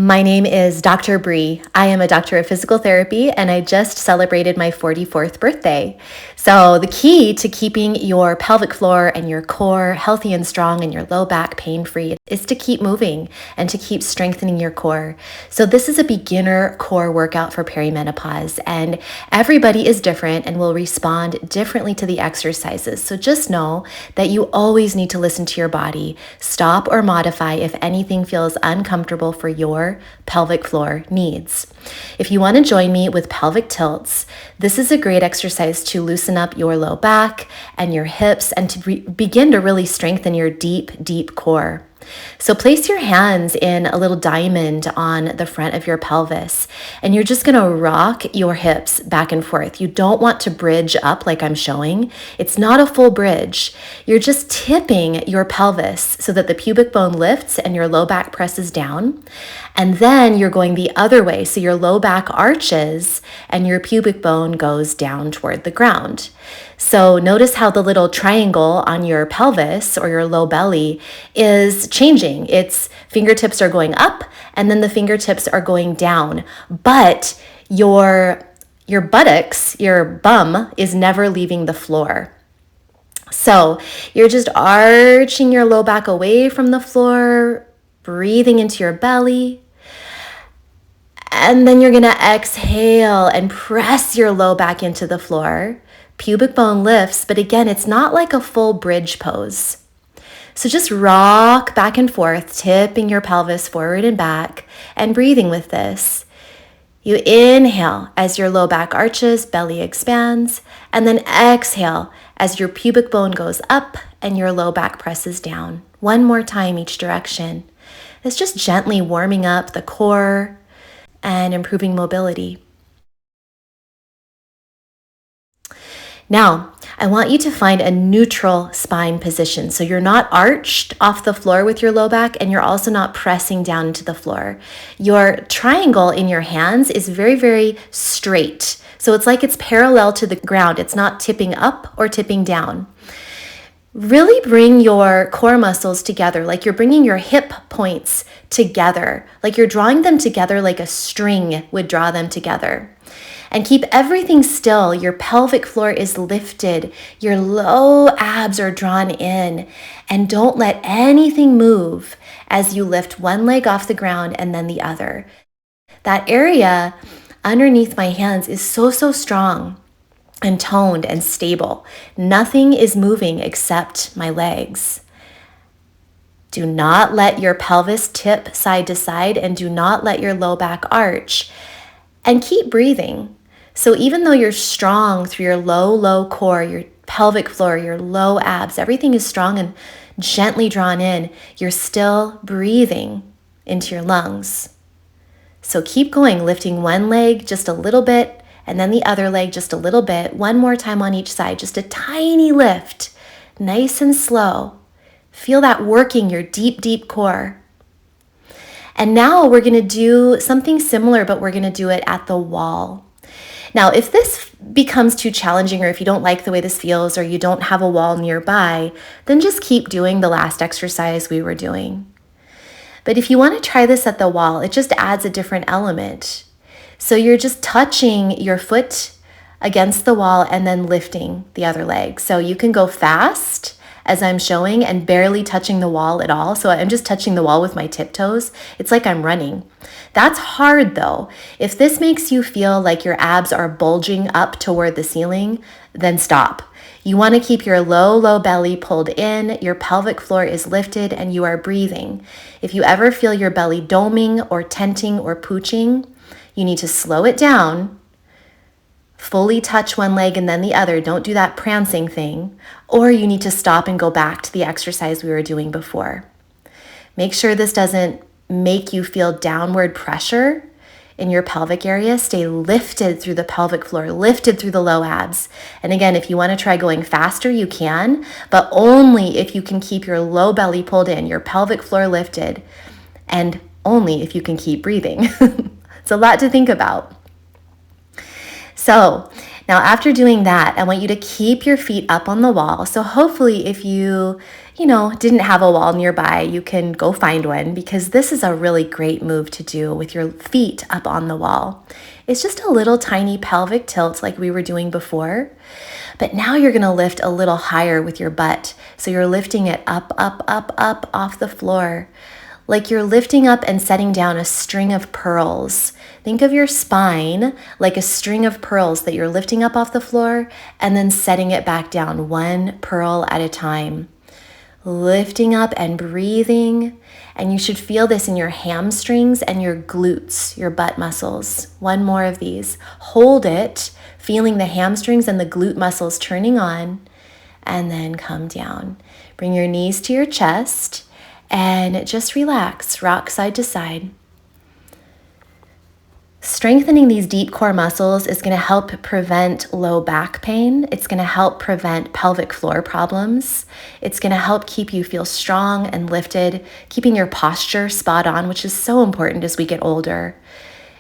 My name is Dr. Bree. I am a doctor of physical therapy and I just celebrated my 44th birthday. So the key to keeping your pelvic floor and your core healthy and strong and your low back pain-free is to keep moving and to keep strengthening your core. So this is a beginner core workout for perimenopause, and everybody is different and will respond differently to the exercises. So just know that you always need to listen to your body. Stop or modify if anything feels uncomfortable for your pelvic floor needs. If you want to join me with pelvic tilts, this is a great exercise to loosen up your low back and your hips and to begin to really strengthen your deep core. So place your hands in a little diamond on the front of your pelvis, and you're just going to rock your hips back and forth. You don't want to bridge up like I'm showing. It's not a full bridge. You're just tipping your pelvis so that the pubic bone lifts and your low back presses down. And then you're going the other way. So your low back arches and your pubic bone goes down toward the ground. So notice how the little triangle on your pelvis or your low belly is changing. Its fingertips are going up and then the fingertips are going down. But your buttocks, your bum is never leaving the floor. So you're just arching your low back away from the floor, breathing into your belly. And then you're going to exhale and press your low back into the floor. Pubic bone lifts, but again, it's not like a full bridge pose. So just rock back and forth, tipping your pelvis forward and back and breathing with this. You inhale as your low back arches, belly expands, and then exhale as your pubic bone goes up and your low back presses down. One more time each direction. It's just gently warming up the core and improving mobility. Now, I want you to find a neutral spine position. So you're not arched off the floor with your low back and you're also not pressing down into the floor. Your triangle in your hands is very straight. So it's like it's parallel to the ground. It's not tipping up or tipping down. Really bring your core muscles together, like you're bringing your hip points together, like you're drawing them together like a string would draw them together. And keep everything still. Your pelvic floor is lifted. Your low abs are drawn in. And don't let anything move as you lift one leg off the ground and then the other. That area underneath my hands is so strong and toned and stable. Nothing is moving except my legs. Do not let your pelvis tip side to side and do not let your low back arch. And keep breathing. So even though you're strong through your low core, your pelvic floor, your low abs, everything is strong and gently drawn in, you're still breathing into your lungs. So keep going, lifting one leg just a little bit and then the other leg just a little bit. One more time on each side, just a tiny lift, nice and slow. Feel that working your deep core. And now we're going to do something similar, but we're going to do it at the wall. Now, if this becomes too challenging or if you don't like the way this feels or you don't have a wall nearby, then just keep doing the last exercise we were doing. But if you want to try this at the wall, it just adds a different element. So you're just touching your foot against the wall and then lifting the other leg. So you can go fast as I'm showing and barely touching the wall at all. So I'm just touching the wall with my tiptoes. It's like I'm running. That's hard though. If this makes you feel like your abs are bulging up toward the ceiling, then stop. You want to keep your low belly pulled in, your pelvic floor is lifted, and you are breathing. If you ever feel your belly doming or tenting or pooching, you need to slow it down. Fully touch one leg and then the other. Don't do that prancing thing. Or you need to stop and go back to the exercise we were doing before. Make sure this doesn't make you feel downward pressure in your pelvic area. Stay lifted through the pelvic floor, lifted through the low abs. And again, if you want to try going faster, you can, but only if you can keep your low belly pulled in, your pelvic floor lifted, and only if you can keep breathing. It's a lot to think about. So Now, after doing that, I want you to keep your feet up on the wall. So hopefully if you didn't have a wall nearby, you can go find one, because this is a really great move to do with your feet up on the wall. It's just a little tiny pelvic tilt like we were doing before, but now you're gonna lift a little higher with your butt. So you're lifting it up, up, up, up off the floor, like you're lifting up and setting down a string of pearls. Think of your spine like a string of pearls that you're lifting up off the floor and then setting it back down, one pearl at a time. Lifting up and breathing, and you should feel this in your hamstrings and your glutes, your butt muscles. One more of these. Hold it, feeling the hamstrings and the glute muscles turning on, and then come down. Bring your knees to your chest and just relax, rock side to side. Strengthening these deep core muscles is going to help prevent low back pain. It's going to help prevent pelvic floor problems. It's going to help keep you feel strong and lifted, keeping your posture spot on, which is so important as we get older.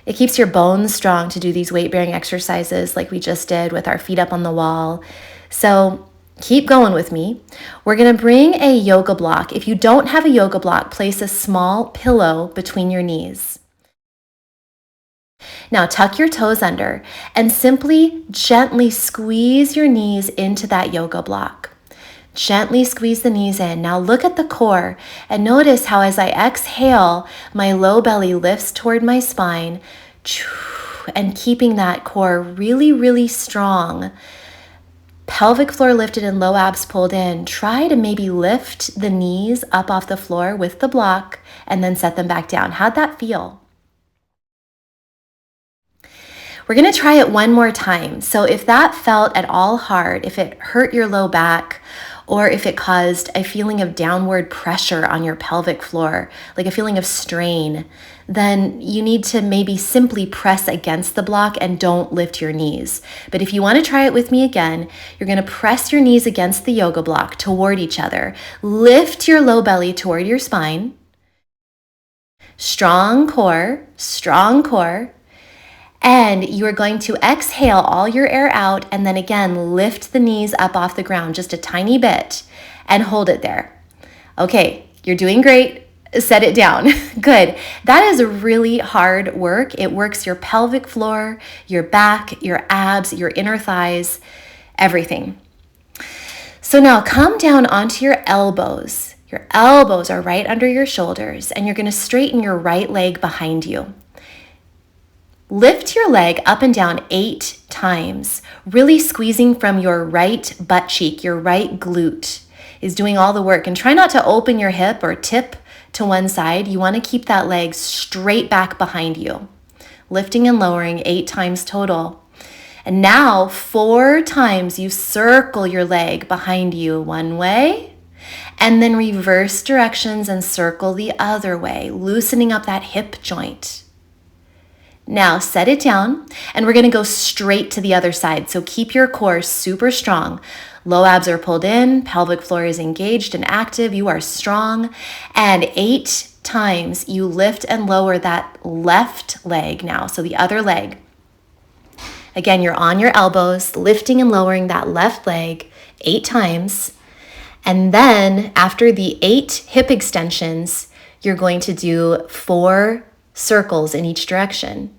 It keeps your bones strong to do these weight-bearing exercises like we just did with our feet up on the wall. So keep going with me. We're going to bring a yoga block. If you don't have a yoga block, place a small pillow between your knees. Now tuck your toes under and simply gently squeeze your knees into that yoga block. Gently squeeze the knees in. Now look at the core and notice how as I exhale, my low belly lifts toward my spine, and keeping that core really, really strong. Pelvic floor lifted and low abs pulled in. Try to maybe lift the knees up off the floor with the block and then set them back down. How'd that feel? We're going to try it one more time. So if that felt at all hard, if it hurt your low back, or if it caused a feeling of downward pressure on your pelvic floor, like a feeling of strain, then you need to maybe simply press against the block and don't lift your knees. But if you want to try it with me again, you're going to press your knees against the yoga block toward each other. Lift your low belly toward your spine. Strong core, strong core. And you are going to exhale all your air out and then again, lift the knees up off the ground just a tiny bit and hold it there. Okay, you're doing great. Set it down. Good. That is really hard work. It works your pelvic floor, your back, your abs, your inner thighs, everything. So now come down onto your elbows. Your elbows are right under your shoulders and you're going to straighten your right leg behind you. Lift your leg up and down 8 times, really squeezing from your right butt cheek. Your right glute is doing all the work. And try not to open your hip or tip to one side. You want to keep that leg straight back behind you. Lifting and lowering 8 times total. And now 4 times you circle your leg behind you one way, and then reverse directions and circle the other way, loosening up that hip joint. Now set it down and we're going to go straight to the other side. So keep your core super strong. Low abs are pulled in, pelvic floor is engaged and active. You are strong. And 8 times you lift and lower that left leg now. So the other leg. Again, you're on your elbows, lifting and lowering that left leg 8 times. And then after the 8 hip extensions, you're going to do 4 circles in each direction.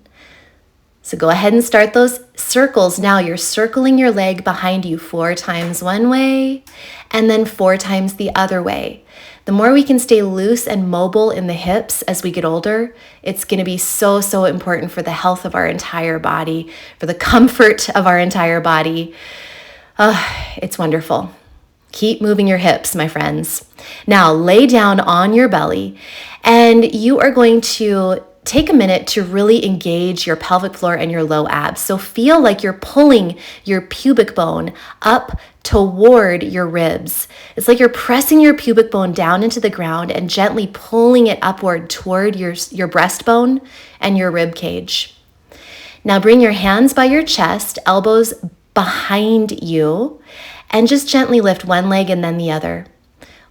So go ahead and start those circles. Now you're circling your leg behind you 4 times one way and then 4 times the other way. The more we can stay loose and mobile in the hips as we get older, it's going to be so, so important for the health of our entire body, for the comfort of our entire body. It's wonderful. Keep moving your hips, my friends. Now lay down on your belly and you are going to take a minute to really engage your pelvic floor and your low abs. So feel like you're pulling your pubic bone up toward your ribs. It's like you're pressing your pubic bone down into the ground and gently pulling it upward toward your breastbone and your rib cage. Now bring your hands by your chest, elbows behind you, and just gently lift one leg and then the other.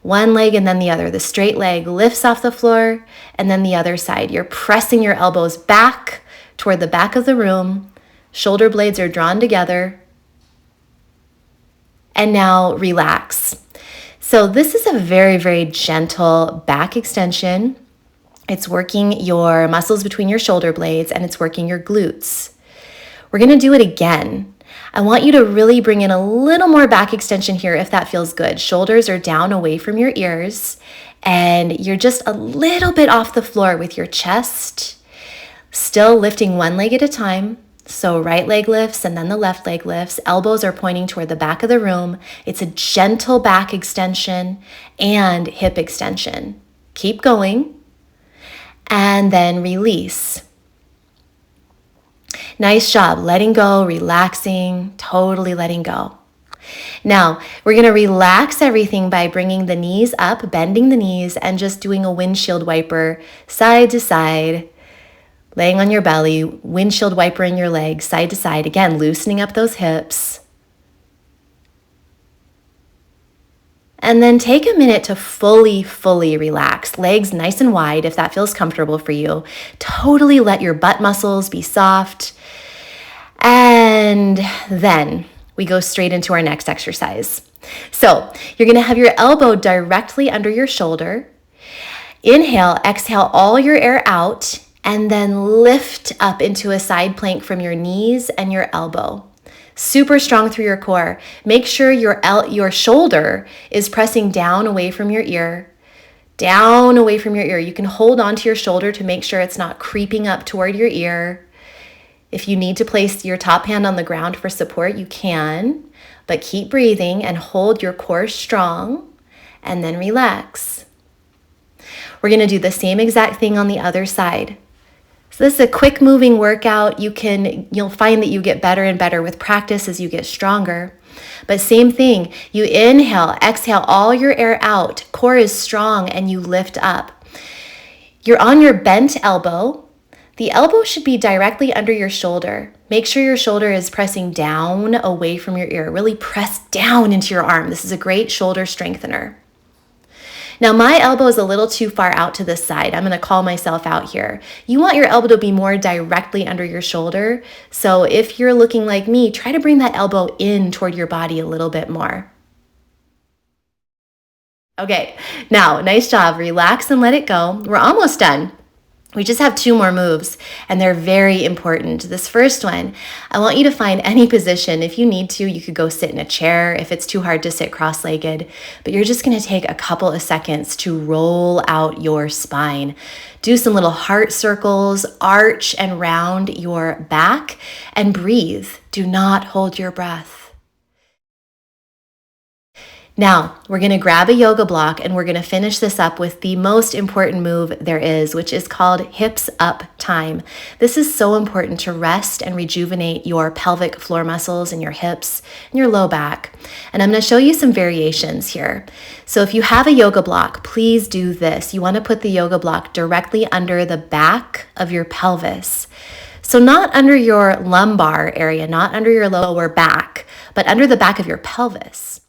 One leg and then the other. The straight leg lifts off the floor and then the other side. You're pressing your elbows back toward the back of the room. Shoulder blades are drawn together. And now relax. So this is a very, very gentle back extension. It's working your muscles between your shoulder blades and it's working your glutes. We're gonna do it again. I want you to really bring in a little more back extension here if that feels good. Shoulders are down away from your ears and you're just a little bit off the floor with your chest, still lifting one leg at a time. So right leg lifts and then the left leg lifts. Elbows are pointing toward the back of the room. It's a gentle back extension and hip extension. Keep going and then release. Nice job, letting go, relaxing, totally letting go. Now, we're gonna relax everything by bringing the knees up, bending the knees, and just doing a windshield wiper side to side, laying on your belly, windshield wiper in your legs, side to side. Again, loosening up those hips. And then take a minute to fully relax. Legs nice and wide if that feels comfortable for you. Totally let your butt muscles be soft. And then we go straight into our next exercise. So you're gonna have your elbow directly under your shoulder. Inhale, exhale all your air out, and then lift up into a side plank from your knees and your elbow. Super strong through your core. Make sure your shoulder is pressing down away from your ear. Down away from your ear. You can hold onto your shoulder to make sure it's not creeping up toward your ear. If you need to place your top hand on the ground for support, you can, but keep breathing and hold your core strong and then relax. We're gonna do the same exact thing on the other side. So this is a quick moving workout. You'll find that you get better and better with practice as you get stronger. But same thing, you inhale, exhale all your air out, core is strong and you lift up. You're on your bent elbow. The elbow should be directly under your shoulder. Make sure your shoulder is pressing down away from your ear. Really press down into your arm. This is a great shoulder strengthener. Now my elbow is a little too far out to this side. I'm gonna call myself out here. You want your elbow to be more directly under your shoulder. So if you're looking like me, try to bring that elbow in toward your body a little bit more. Okay, now nice job. Relax and let it go. We're almost done. We just have 2 more moves and they're very important. This first one, I want you to find any position. If you need to, you could go sit in a chair if it's too hard to sit cross-legged, but you're just gonna take a couple of seconds to roll out your spine. Do some little heart circles, arch and round your back and breathe. Do not hold your breath. Now, we're gonna grab a yoga block and we're gonna finish this up with the most important move there is, which is called hips up time. This is so important to rest and rejuvenate your pelvic floor muscles and your hips and your low back. And I'm gonna show you some variations here. So if you have a yoga block, please do this. You wanna put the yoga block directly under the back of your pelvis. So not under your lumbar area, not under your lower back, but under the back of your pelvis.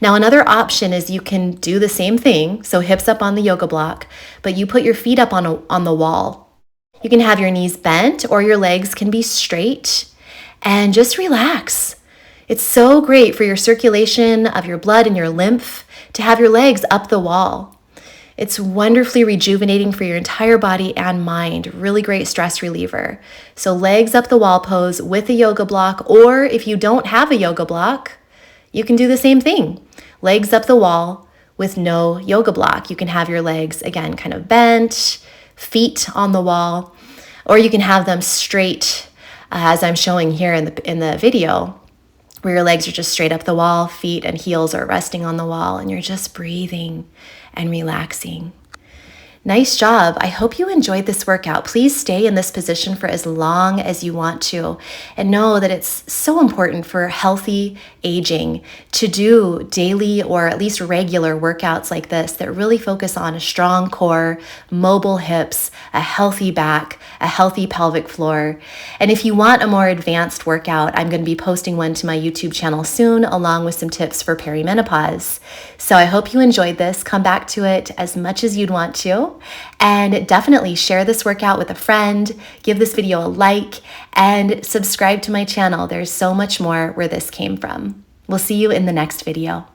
Now, another option is you can do the same thing, so hips up on the yoga block, but you put your feet up on the wall. You can have your knees bent or your legs can be straight and just relax. It's so great for your circulation of your blood and your lymph to have your legs up the wall. It's wonderfully rejuvenating for your entire body and mind. Really great stress reliever. So legs up the wall pose with a yoga block, or if you don't have a yoga block, you can do the same thing. Legs up the wall with no yoga block. You can have your legs, again, kind of bent, feet on the wall, or you can have them straight, as I'm showing here in the video, where your legs are just straight up the wall, feet and heels are resting on the wall, and you're just breathing and relaxing. Nice job. I hope you enjoyed this workout. Please stay in this position for as long as you want to, and know that it's so important for healthy aging to do daily or at least regular workouts like this that really focus on a strong core, mobile hips, a healthy back, a healthy pelvic floor. And if you want a more advanced workout, I'm going to be posting one to my YouTube channel soon, along with some tips for perimenopause. So I hope you enjoyed this. Come back to it as much as you'd want to. And definitely share this workout with a friend, give this video a like, and subscribe to my channel. There's so much more where this came from. We'll see you in the next video.